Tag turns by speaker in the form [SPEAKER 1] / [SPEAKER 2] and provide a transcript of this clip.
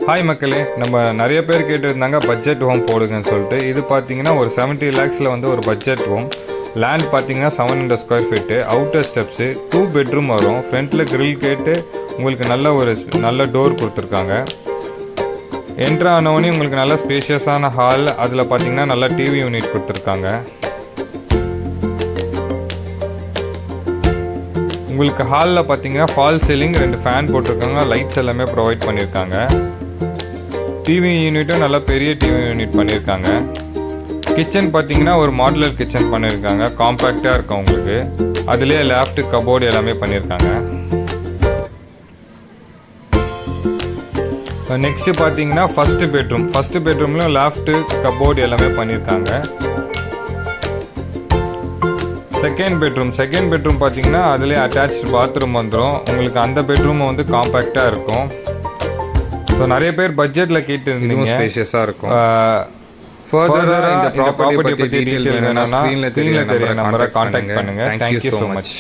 [SPEAKER 1] Hi மக்களே, நம்ம நிறைய பேர் கேட்டுருந்தாங்க பட்ஜெட் ஹோம் போடுங்கன்னு சொல்லிட்டு. இது பார்த்தீங்கன்னா ஒரு 70 lakhஸில் வந்து ஒரு பட்ஜெட் ஹோம். லேண்ட் பார்த்தீங்கன்னா 700 square feet, outer steps, 2 bedroom வரும். ஃப்ரண்ட்டில் கிரில் கேட்டு உங்களுக்கு நல்ல டோர் கொடுத்துருக்காங்க. என்ட்ரு ஆனவொடனே உங்களுக்கு நல்ல ஸ்பேஷியஸான ஹால், அதில் பார்த்தீங்கன்னா நல்ல டிவி யூனிட் கொடுத்துருக்காங்க. உங்களுக்கு ஹாலில் பார்த்தீங்கன்னா ஃபால் சீலிங், 2 ஃபேன் போட்டிருக்காங்க, லைட்ஸ் எல்லாமே ப்ரொவைட் பண்ணியிருக்காங்க. டிவி யூனிட்டும் நல்லா பெரிய டிவி யூனிட் பண்ணியிருக்காங்க. கிச்சன் பார்த்தீங்கன்னா ஒரு மாடுலர் கிச்சன் பண்ணியிருக்காங்க, காம்பேக்டாக இருக்கும் உங்களுக்கு. அதுலேயே லேஃப்ட் கபோர்டு எல்லாமே பண்ணியிருக்காங்க. நெக்ஸ்ட்டு பார்த்தீங்கன்னா ஃபஸ்ட்டு பெட்ரூம்லையும் லேஃப்ட்டு கபோர்டு எல்லாமே பண்ணியிருக்காங்க. செகண்ட் பெட்ரூம் பார்த்தீங்கன்னா அதுலேயே அட்டாச் பாத்ரூம் வந்துடும் உங்களுக்கு. அந்த பெட்ரூம் வந்து காம்பேக்டாக இருக்கும். ஸோ நிறைய பேர் பட்ஜெட்டில் கேட்டு இருந்தீங்க, ஸ்பேஷியஸாக இருக்கும். ஃபர்தராக இந்த ப்ராப்பர்ட்டி பற்றி டீட்டெயில் வேணும்னா ஸ்க்ரீனில் தெரிய நம்பரை காண்டாக்ட் பண்ணுங்கள். Thank you so much.